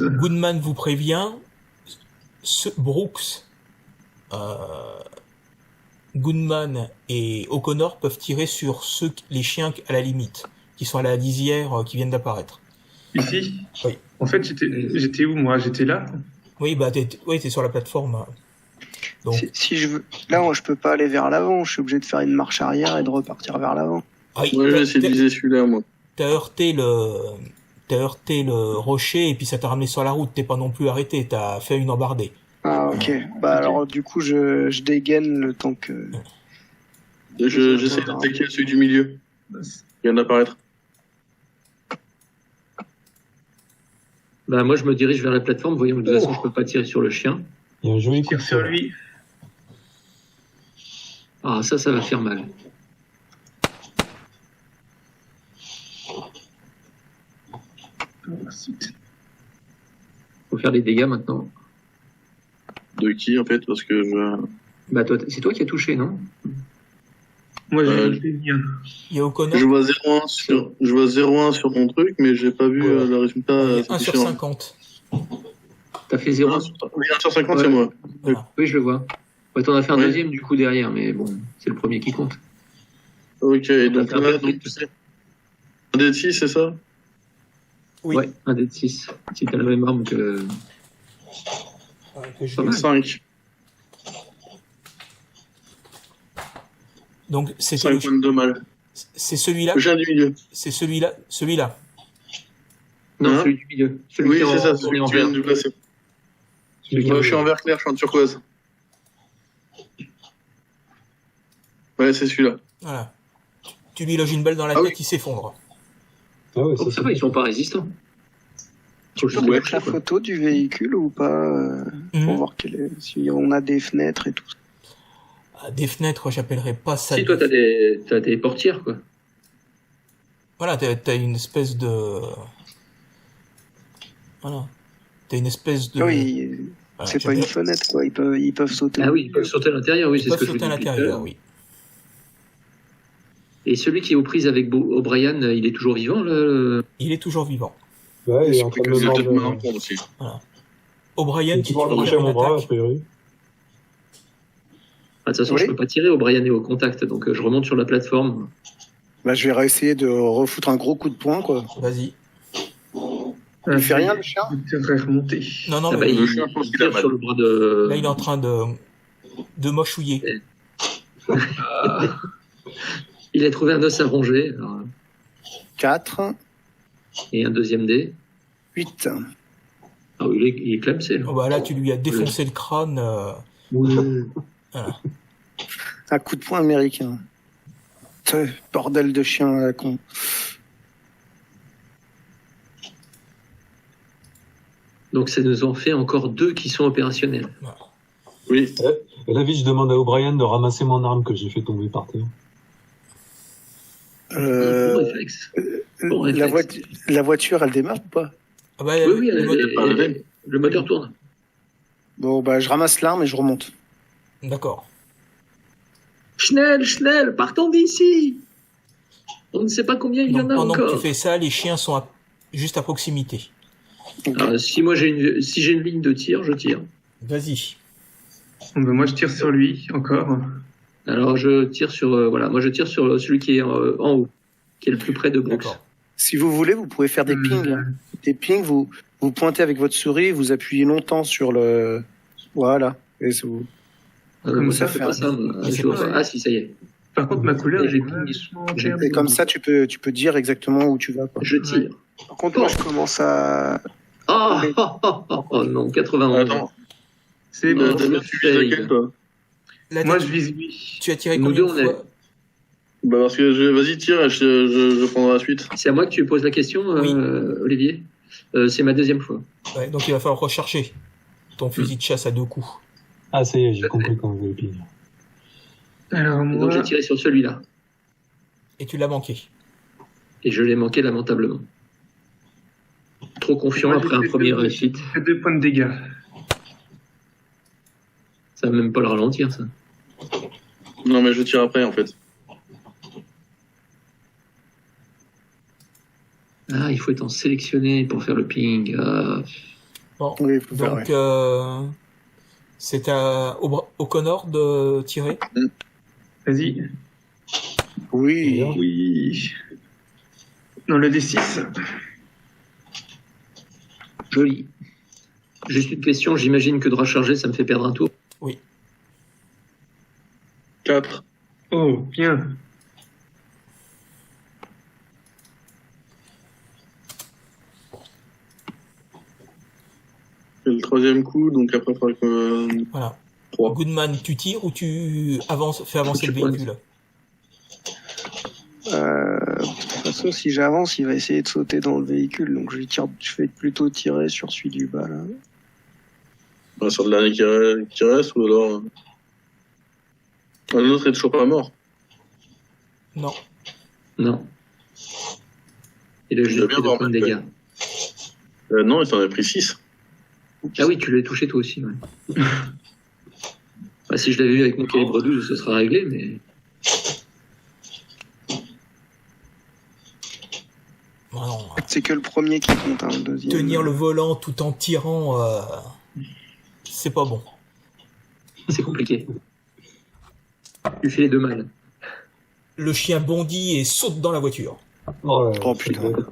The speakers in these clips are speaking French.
Goodman vous prévient, Brooks, Goodman et O'Connor peuvent tirer sur les chiens à la limite, qui sont à la lisière, qui viennent d'apparaître. Ici? Oui. En fait, j'étais où, moi? J'étais là? Oui, bah t'es sur la plateforme. Donc. Si je veux... Là, moi, je peux pas aller vers l'avant, je suis obligé de faire une marche arrière et de repartir vers l'avant. Ah, ouais, j'ai essayé de viser celui-là, moi. T'as heurté le rocher et puis ça t'a ramené sur la route. T'es pas non plus arrêté, t'as fait une embardée. Ah, ok. Bah, alors, du coup, je dégaine le temps que... J'essaie d'attaquer celui du milieu. Il vient d'apparaître. Bah, moi, je me dirige vers la plateforme, voyant que de toute façon, je peux pas tirer sur le chien. Il y a un joli Tire sur lui. Ah, ça va faire mal. Faut faire les dégâts maintenant. De qui, en fait? Parce que je... Bah, c'est toi qui as touché, non? Moi, j'ai bien. Il y a O'Connor. Je vois 0,1 sur mon truc, mais j'ai pas vu le résultat. 1 sur 50. T'as fait 0. Oui, 1 sur 50, c'est moi. Voilà. Oui, je le vois. Ouais, t'en as fait un deuxième du coup derrière, mais bon, c'est le premier qui compte. Ok, donc là, c'est un dé de 6, c'est ça? Oui. Ouais, un dé de 6. Si t'as la même arme que... Que 5. Donc, c'est 5 points de mal. C'est celui-là. Le chien du milieu. C'est celui-là. Non, Hein? celui du milieu. Celui Oui, qui est c'est ça, en celui que tu viens de placer. Je suis en vert clair, je suis en turquoise. Ouais, c'est celui-là. Voilà. Tu lui loges une balle dans la tête, il s'effondre. Ah ouais, ça va, ils sont pas résistants. Tu peux mettre la photo du véhicule ou pas pour voir si on a des fenêtres et tout. Des fenêtres, j'appellerais pas ça. Si toi t'as des portières quoi. Voilà, t'as une espèce de. Voilà. T'as une espèce de. Oui, voilà, c'est pas une fenêtre quoi. Ils peuvent sauter. Ah oui, ils peuvent sauter à l'intérieur, oui, c'est ce que je vous dis. Ils peuvent sauter à l'intérieur, oui. Et celui qui est aux prises avec O'Brien, il est toujours vivant là? Il est toujours vivant. Ouais, il est en train de me mordre. Voilà. O'Brien qui va toucher mon bras, a priori. De toute façon, je peux pas tirer. O'Brien est au contact, donc je remonte sur la plateforme. Bah, je vais réessayer de refoutre un gros coup de poing, quoi. Vas-y. Il fait rien, le chien? Il devrait remonter. Non, bah, mais il tire sur le bras de... Là, il est en train de mochouiller. Il a trouvé un os à ronger. Alors... 4. Et un deuxième dé. 8. Ah oui, il est clamsé. Oh, bah là, tu lui as défoncé le crâne. Voilà. Un coup de poing américain. Bordel de chien à la con. Donc ça nous en fait encore 2 qui sont opérationnels. Oui. Et là, vite, je demande à O'Brien de ramasser mon arme que j'ai fait tomber par terre. Bon réflexe. Bon réflexe. La voiture, elle démarre ou pas? Ah bah, oui, le moteur tourne. Bon, bah, je ramasse l'arme et je remonte. D'accord. Schnell, partons d'ici. On ne sait pas combien il y en a pendant encore. Que tu fais ça, les chiens sont juste à proximité. Okay. Alors, si j'ai une ligne de tir, je tire. Vas-y. Bon, ben moi, je tire sur lui, encore. Alors, je tire sur... moi, je tire sur celui qui est en haut, qui est le plus près de Brooks. Si vous voulez, vous pouvez faire des pings. Des pings, vous pointez avec votre souris, vous appuyez longtemps sur le... Voilà. Et vous... Comme ça, fait pas ça. Ah si, ça y est. Par contre, ma couleur, et comme ça, tu peux dire exactement où tu vas. Quoi. Je tire. Par contre, moi, je commence à... Oh non, 91. Attends. C'est bon. Tu vises lequel, toi? Moi, je vise lui. Tu as tiré Nous combien deux, de fois? Bah parce que vas-y, tire, je prendrai la suite. C'est à moi que tu poses la question, Oui. Olivier. C'est ma deuxième fois. Ouais, donc il va falloir recharger ton fusil de chasse à 2 coups. Ah, ça y est, j'ai compris quand vous avez ping. Alors Et donc moi, j'ai tiré sur celui-là. Et tu l'as manqué. Et je l'ai manqué lamentablement. Trop confiant Moi, après un j'ai fait premier deux- réussite. j'ai 2 points de dégâts. Ça va même pas le ralentir, ça. Non, mais je tire après, en fait. Ah, il faut être en sélectionné pour faire le ping. Ah. Bon, Oui, faut faire, donc ouais. c'est à O'Connor de tirer. Vas-y. Oui. Oui. Dans le D6. Joli. Juste une question, j'imagine que de recharger, ça me fait perdre un tour. 4. Oh, bien. C'est le troisième coup, donc après, il faudra que... Voilà. 3. Goodman, tu tires ou tu fais avancer Faut le que tu véhicule? De toute façon, si j'avance, il va essayer de sauter dans le véhicule. Donc je vais plutôt tirer sur celui du bas, là. Bah, sur le dernier qui reste, ou alors... L'autre est toujours pas mort. Non. Non. Il a Je juste veux bien pris 2 voir, points de ouais. dégâts. Non, il s'en a pris 6. Ah oui, tu l'as touché toi aussi, ouais. Bah, si je l'avais vu avec mon calibre 12, ce sera réglé, mais... Non. C'est que le premier qui compte, hein, le deuxième. Tenir le volant tout en tirant, c'est pas bon. c'est compliqué. Tu fais les deux mal. Le chien bondit et saute dans la voiture. Oh, là, Oh, je suis putain. bête.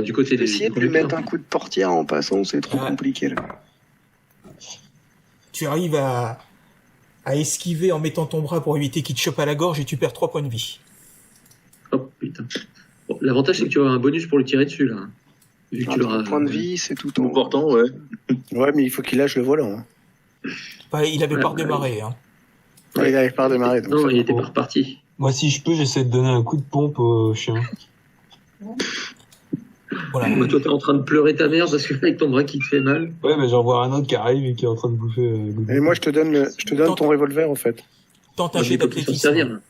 Du côté des... Essayer de lui mettre un coup de portière en passant, c'est trop Ouais. compliqué, là. Tu arrives à esquiver en mettant ton bras pour éviter qu'il te chope à la gorge et tu perds 3 points de vie. Oh putain. Bon, l'avantage, c'est que tu auras un bonus pour le tirer dessus, là. Vu que tu l'auras... Point de vie, c'est tout en... Important, ouais. Ouais, mais il faut qu'il lâche le volant. Hein. Enfin, il avait Ouais, pas ouais. redémarré. Hein. Ouais, il n'arrive pas à redémarrer. Donc Non, ça il va. était pas reparti. Moi, si je peux, j'essaie de donner un coup de pompe au chien. Voilà. Bah, toi, t'es en train de pleurer ta mère parce que avec ton bras qui te fait mal. Ouais, mais j'en vois un autre qui arrive et qui est en train de bouffer. Et moi, je te donne ton revolver, en fait. Tente Bah, un il jet peut plus s'en d'athlétisme. servir.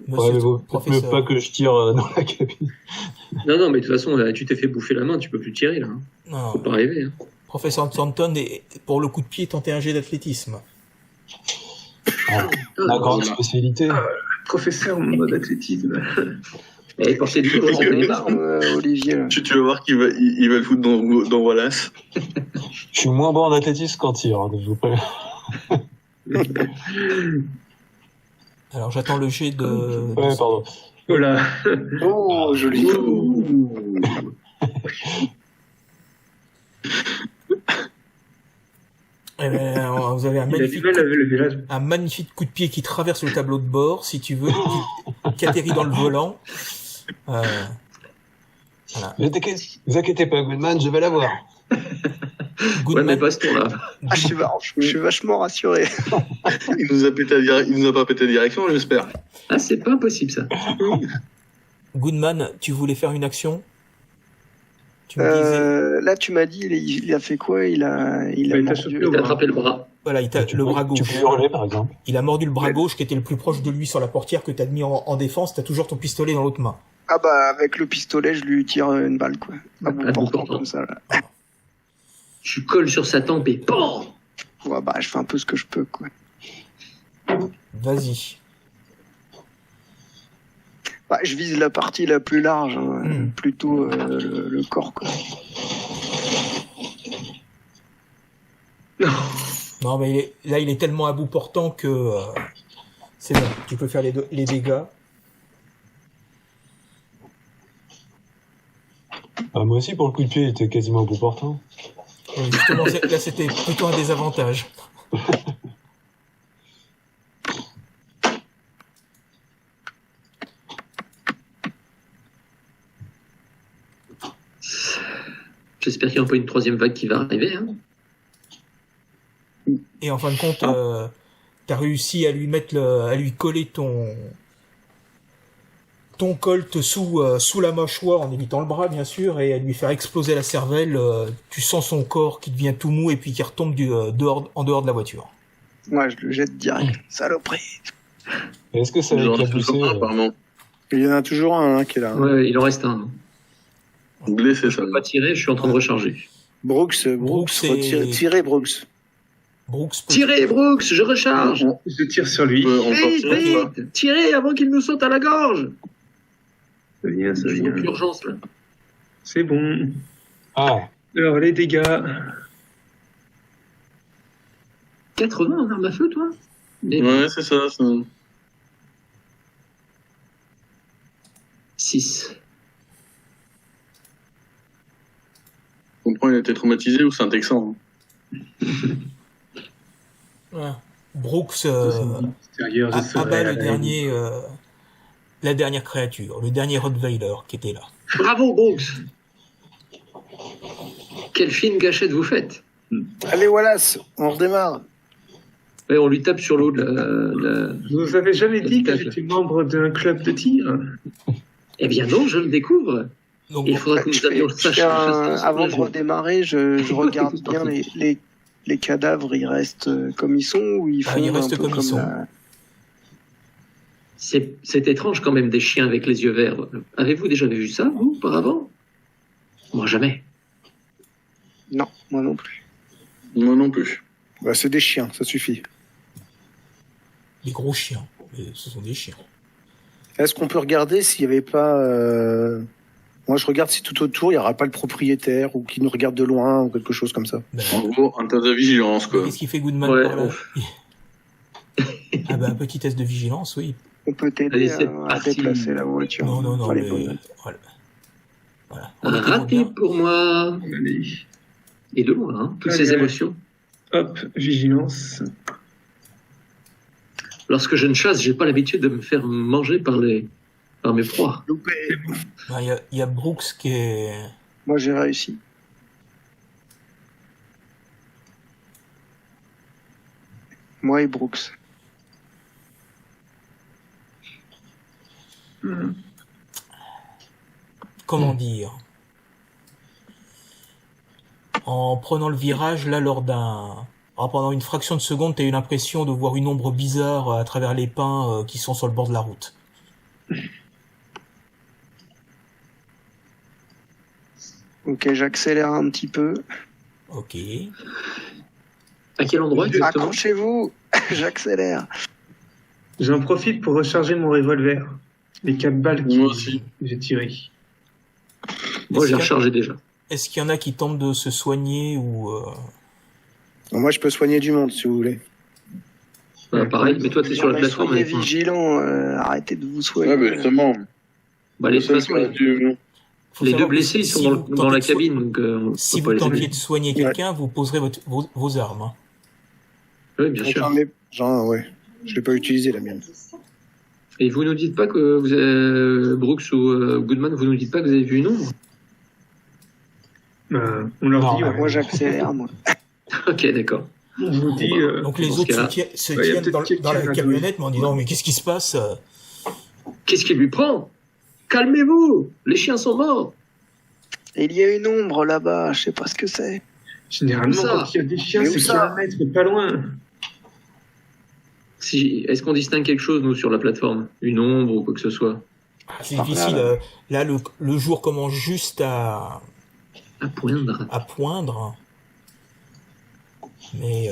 Ouais, Monsieur mais le vaut peut-être mieux professeur. pas que je tire dans la cabine. Non, mais de toute façon, là, tu t'es fait bouffer la main, tu peux plus tirer, là. Hein. Non, Faut pas rêver. Hein. professeur Thornton, pour le coup de pied, tentez un jet d'athlétisme. Ma grande spécialité. Professeur, mon mode athlétisme. Et porter du libre, j'en ai marre. Olivier, là. Tu vas voir qu'il va le foutre dans Wallace. Je suis moins bon en athlétisme qu'en tir, hein, donc je vous préviens. Alors j'attends le jet de... Ouais, pardon. Voilà. Oh, joli. Eh ben, vous avez Il a du mal à lever là. un magnifique coup de pied qui traverse le tableau de bord, si tu veux, qui atterrit dans le volant. Voilà. Vous inquiétez pas, Goodman, je vais l'avoir. Ouais, Goodman, mais pas ce tour-là. Ah, je suis vachement rassuré. Il nous a pas pété la direction, j'espère. Ah, c'est pas impossible, ça. Goodman, tu voulais faire une action? Tu me disais... Là, tu m'as dit, il a fait quoi? Il a Il t'a mordu. sauté Il t'a attrapé le bras. Voilà, le bras Tu gauche. peux hurler, par exemple. Il a mordu le bras gauche qui était le plus proche de lui sur la portière que t'as mis en défense. T'as toujours ton pistolet dans l'autre main. Ah bah, avec le pistolet, je lui tire une balle, quoi. À bout À bout portant, portant. comme ça, là. Tu colles sur sa tempe et PAM! Ouais, bah, je fais un peu ce que je peux, quoi. Vas-y. Bah, je vise la partie la plus large, hein, Hmm. plutôt le corps, quoi. Non, mais il est tellement à bout portant que c'est bon. Tu peux faire les dégâts. Ah, moi aussi, pour le coup de pied, il était quasiment au bout portant. Justement, là, c'était plutôt un désavantage. J'espère qu'il n'y aura pas une troisième vague qui va arriver. Hein. Et en fin de compte, T'as réussi à lui mettre à lui coller ton colt sous la mâchoire en évitant le bras bien sûr et à lui faire exploser la cervelle. Tu sens son corps qui devient tout mou et puis qui retombe en dehors de la voiture. Moi, je le jette direct. Saloperie. Et est-ce que ça a J'en ai éclaboussé toujours un, apparemment. Il y en a toujours un qui est là. Ouais, il en reste un. Blessé, Je ça. peux pas tirer, je suis en train de recharger. Brooks, et- tirez Brooks. Brooks peut- Tirez, Brooks, je recharge. Je tire sur lui. On peut encore Vite, tirer ou pas? vite, tirez avant qu'il nous saute à la gorge. Ça vient, ça Je suis vient. en urgence là. C'est bon. Ah, Alors, les dégâts. 80 en arme à feu, toi? Mais Ouais, c'est ça. 6. Je comprends, il a été traumatisé ou c'est un Texan. Ouais. Brooks Extérieur, je serai abat à le la dernier, la dernière créature, le dernier Rottweiler qui était là. Bravo, Brooks. Quelle fine gâchette vous faites. Allez, Wallace, on redémarre. Ouais, on lui tape sur l'eau de Vous avez jamais dit que Tacle. j'étais membre d'un club de tir? Eh bien non, je le découvre. Donc, Il faudra que nous avions le sache. Avant de redémarrer, je regarde bien les cadavres. Ils restent comme ils sont ou ils Ah, font ils un restent peu comme ils sont. C'est étrange quand même des chiens avec les yeux verts. Avez-vous déjà vu ça, vous, auparavant? Moi, jamais. Non, moi non plus. Moi non plus. Bah, c'est des chiens, ça suffit. les gros chiens. Mais ce sont des chiens. Est-ce qu'on peut regarder s'il n'y avait pas... Moi, je regarde si tout autour, il n'y aura pas le propriétaire ou qui nous regarde de loin ou quelque chose comme ça. Ben, En gros, un test de vigilance, quoi. qu'est-ce qu'il fait Goodman Ouais, par là ouf. Ah ben un petit test de vigilance, oui. On peut Allez, t'aider c'est à parti. déplacer la voiture. Non, non, non, Allez, mais... bonne. Voilà. On était Raté bien. pour moi. Allez. Et de loin, hein, toutes Allez, ces allez. émotions. Hop, vigilance. Lorsque je ne chasse, j'ai pas l'habitude de me faire manger par mes proies. Loupé. Ben, il y a Brooks qui est... Moi, j'ai réussi. Moi et Brooks. Comment dire? En prenant le virage, là, pendant une fraction de seconde, t'as eu l'impression de voir une ombre bizarre à travers les pins qui sont sur le bord de la route. Ok, j'accélère un petit peu. Ok. À quel endroit exactement? Accrochez-vous, j'accélère. J'en profite pour recharger mon revolver. Les 4 balles que Moi aussi. j'ai tirées. Moi, j'ai Est-ce qu'il y a- rechargé déjà. Est-ce qu'il y en a qui tentent de se soigner ou... Bon, moi, je peux soigner du monde si vous voulez. Pareil, mais toi, t'es sur la Mais plateforme soyez avec moi. vigilants, arrêtez de vous soigner. Ouais, mais justement. Bah, les, de toute façon, faut les savoir deux que blessés, ils si sont vous dans tentez la de so- cabine, donc on Si peut vous pas les tentiez aider. de soigner quelqu'un, vous poserez vos armes. Hein. Oui, bien sûr. Ouais. Je l'ai pas utilisé la mienne. Et vous nous dites pas que vous avez, Brooks ou Goodman, vous nous dites pas que vous avez vu une ombre? On leur Non, dit, ouais. Moi, j'accélère, moi. Ok, d'accord. On vous dit, Donc les dans ce autres cas-là- se Ouais, il y a tiennent dans, peut-être dans la quelqu'un, camionnette mais en disant mais qu'est-ce qui se passe? Qu'est-ce qui lui prend? Calmez-vous! Les chiens sont morts! Et il y a une ombre là-bas, je sais pas ce que c'est. généralement, Où ça quand il y a des chiens, Mais où c'est ça kilomètres, pas loin. Est-ce qu'on distingue quelque chose, nous, sur la plateforme? Une ombre ou quoi que ce soit? C'est Par là, difficile. là. Là, le jour commence juste à Poindre. poindre. Mais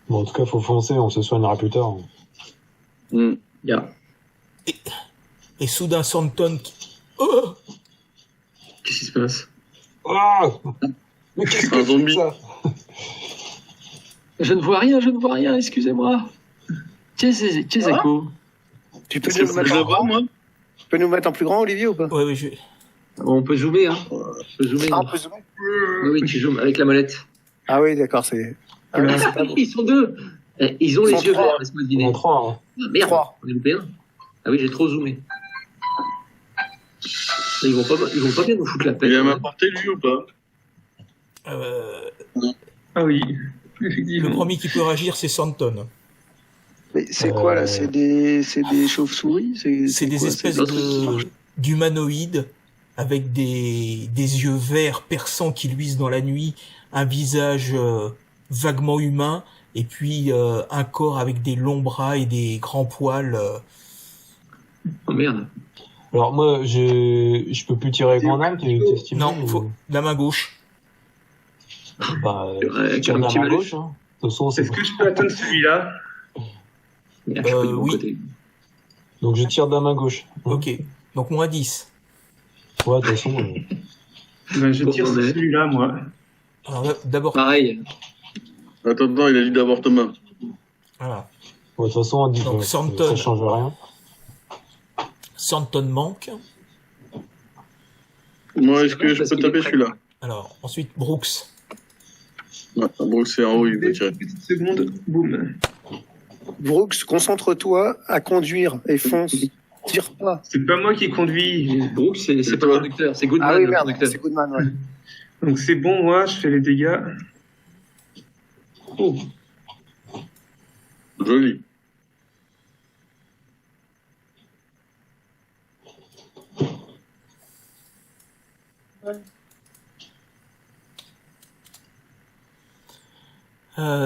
bon, en tout cas, faut foncer, on se soignera plus tard. Mm. Yeah. et soudain Santon qui... Oh, Qu'est-ce qui se passe? Ah mais qu'est-ce que Un c'est zombie. ça? Je ne vois rien, excusez-moi. Echo. Tu peux Je nous mettre le en vois, grand moi. Tu peux nous mettre en plus grand, Olivier, ou pas? ouais, ouais, On peut zoomer, hein. Je peux zoomer. Ah, on peut zoomer. Oui, tu zoomes avec la molette. Ah oui, d'accord, c'est... Ah, Voilà. c'est pas bon. Ils sont deux. Ils ont Ils les sont yeux trois. verts, laisse-moi On deviner. en 3, hein. Ah, merde, Trois. on est loupé un. Ah oui, j'ai trop zoomé. Ils vont pas bien nous foutre la paix. Il est à ma portée, lui, ou pas? Ah oui, Le effectivement. premier qui peut réagir, c'est Santon. Mais c'est quoi là? C'est des chauves-souris? C'est des quoi, espèces d'autres- d'humanoïdes avec des yeux verts perçants qui luisent dans la nuit, un visage vaguement humain, et puis un corps avec des longs bras et des grands poils. Oh merde. Alors moi, je peux plus tirer avec mon arme, t'estimes? Non, faut la main gauche. Bah, Avec je tire un de la petit main malus. gauche. Hein. De toute façon, c'est Est-ce que je peux atteindre celui-là? Mais je suis pas du bon oui. côté. donc je tire de la main gauche. Hein. Ok, donc moins 10. Ouais, de toute façon. Ben, je tire sur Ouais. celui-là, moi. Alors d'abord, Pareil. Attends, il a dit d'avoir ta main. voilà. Ouais, de toute façon, on dit Donc, que Santon. ça change rien. Santon manque. Moi, est-ce que je Parce peux qu'il est taper prêt. celui-là? Alors ensuite Brooks. Ouais, bon, c'est en haut, il veut tirer. Petite seconde, boum. Brooks, concentre-toi à conduire et fonce. Tire pas. C'est pas moi qui conduis. Brooks, c'est C'est pas toi. le conducteur, c'est Goodman Ah oui, le merde, conducteur. c'est Goodman, ouais. Donc c'est bon, moi, je fais les dégâts. Oh, Joli.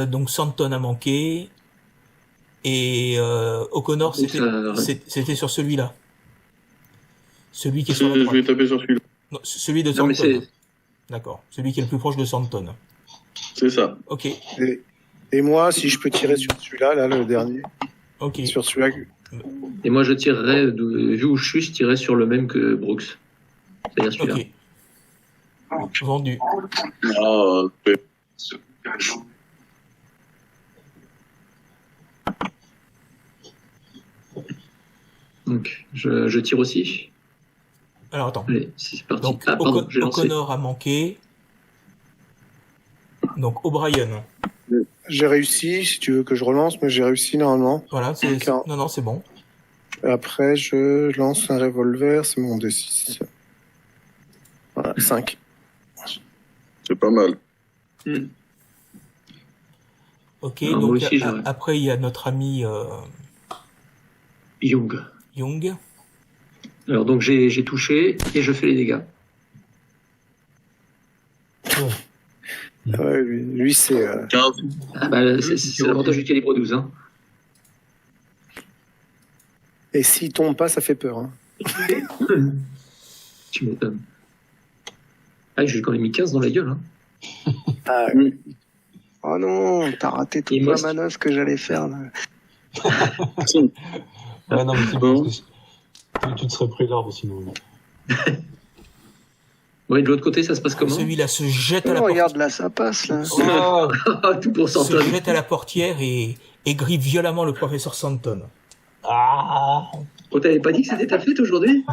Donc Santon a manqué. Et O'Connor, Donc c'était sur celui-là. Celui qui est Je sur la vais droite. taper sur celui-là. Non, celui de non mais Santon. c'est... D'accord. Celui qui est le plus proche de Santon. C'est ça. Ok. Et moi, si je peux tirer sur celui-là, là, le dernier. Ok. Sur celui-là. Et moi je tirerais, vu où je suis, je tirerais sur le même que Brooks. C'est-à-dire celui-là. Ok. Vendu. Ah, ouais. Donc je tire aussi. Alors attends. Allez, c'est parti. Donc Ah pardon, j'ai lancé. O'Connor a manqué. Donc O'Brien. J'ai réussi, si tu veux que je relance, mais j'ai réussi normalement. Voilà. D'accord. Non, c'est bon. Après, je lance un revolver, c'est mon D6. Voilà, 5. C'est pas mal. Ok. Ah, moi donc aussi, j'aurais. après il y a notre ami Young. Young. Alors donc j'ai touché et je fais les dégâts. Ouais, lui c'est... 15. Ah bah c'est l'avantage du calibre 12. Hein. Et s'il tombe pas, ça fait peur. Hein. Tu m'étonnes. Ah, je lui ai quand même mis 15 dans la gueule. Hein. Ah, Oui. oh non, t'as raté toute Et moi, la manœuvre que j'allais faire. Là. Ouais, non, mais c'est Bon. bon. parce que tu te serais pris l'arbre sinon. Ouais, de l'autre côté, ça se passe comment? Celui-là se jette à Oh, la regarde, là, ça passe, là. Oh, Tout pour se Santon. jette à la portière et griffe violemment le professeur Santon. ah, Oh, t'avais pas dit que c'était ta fête aujourd'hui?